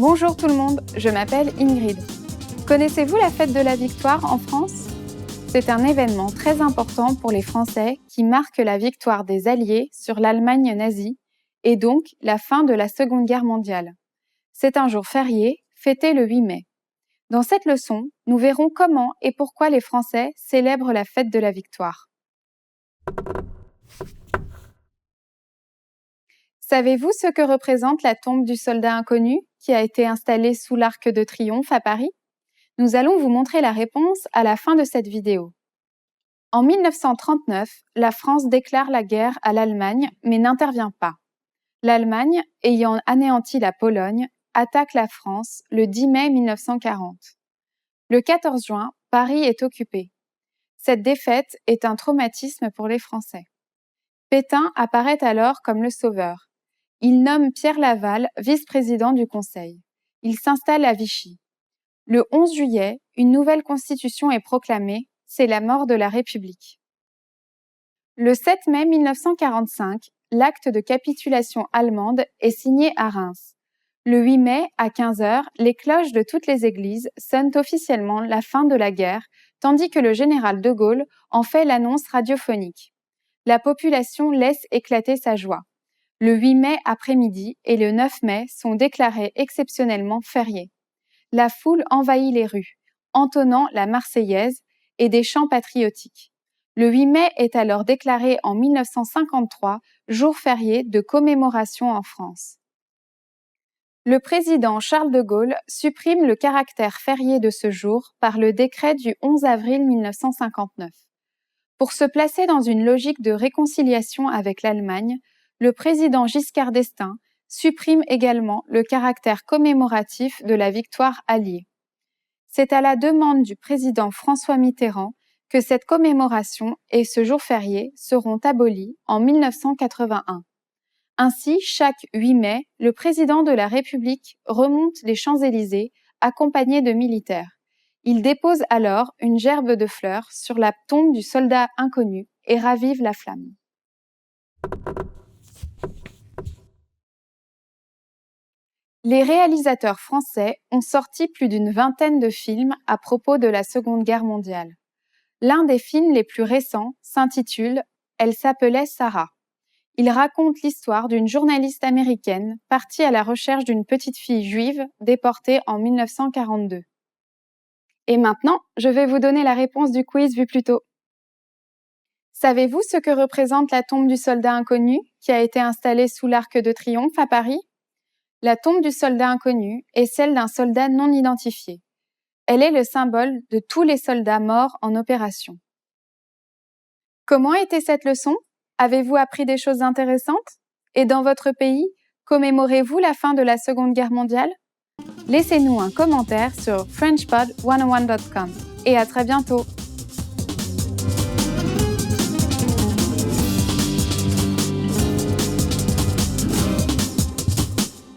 Bonjour tout le monde, je m'appelle Ingrid. Connaissez-vous la fête de la Victoire en France ? C'est un événement très important pour les Français qui marque la victoire des Alliés sur l'Allemagne nazie et donc la fin de la Seconde Guerre mondiale. C'est un jour férié, fêté le 8 mai. Dans cette leçon, nous verrons comment et pourquoi les Français célèbrent la fête de la Victoire. Savez-vous ce que représente la tombe du soldat inconnu qui a été installée sous l'Arc de Triomphe à Paris ? Nous allons vous montrer la réponse à la fin de cette vidéo. En 1939, la France déclare la guerre à l'Allemagne mais n'intervient pas. L'Allemagne, ayant anéanti la Pologne, attaque la France le 10 mai 1940. Le 14 juin, Paris est occupé. Cette défaite est un traumatisme pour les Français. Pétain apparaît alors comme le sauveur. Il nomme Pierre Laval vice-président du Conseil. Il s'installe à Vichy. Le 11 juillet, une nouvelle constitution est proclamée, c'est la mort de la République. Le 7 mai 1945, l'acte de capitulation allemande est signé à Reims. Le 8 mai, à 15h, les cloches de toutes les églises sonnent officiellement la fin de la guerre, tandis que le général de Gaulle en fait l'annonce radiophonique. La population laisse éclater sa joie. Le 8 mai après-midi et le 9 mai sont déclarés exceptionnellement fériés. La foule envahit les rues, entonnant la Marseillaise et des chants patriotiques. Le 8 mai est alors déclaré en 1953 jour férié de commémoration en France. Le président Charles de Gaulle supprime le caractère férié de ce jour par le décret du 11 avril 1959. Pour se placer dans une logique de réconciliation avec l'Allemagne, le président Giscard d'Estaing supprime également le caractère commémoratif de la victoire alliée. C'est à la demande du président François Mitterrand que cette commémoration et ce jour férié seront abolis en 1981. Ainsi, chaque 8 mai, le président de la République remonte les Champs-Élysées accompagné de militaires. Il dépose alors une gerbe de fleurs sur la tombe du soldat inconnu et ravive la flamme. Les réalisateurs français ont sorti plus d'une vingtaine de films à propos de la Seconde Guerre mondiale. L'un des films les plus récents s'intitule « Elle s'appelait Sarah ». Il raconte l'histoire d'une journaliste américaine partie à la recherche d'une petite fille juive déportée en 1942. Et maintenant, je vais vous donner la réponse du quiz vu plus tôt. Savez-vous ce que représente la tombe du soldat inconnu qui a été installée sous l'Arc de Triomphe à Paris ? La tombe du soldat inconnu est celle d'un soldat non identifié. Elle est le symbole de tous les soldats morts en opération. Comment était cette leçon ? Avez-vous appris des choses intéressantes ? Et dans votre pays, commémorez-vous la fin de la Seconde Guerre mondiale ? Laissez-nous un commentaire sur frenchpod101.com et à très bientôt.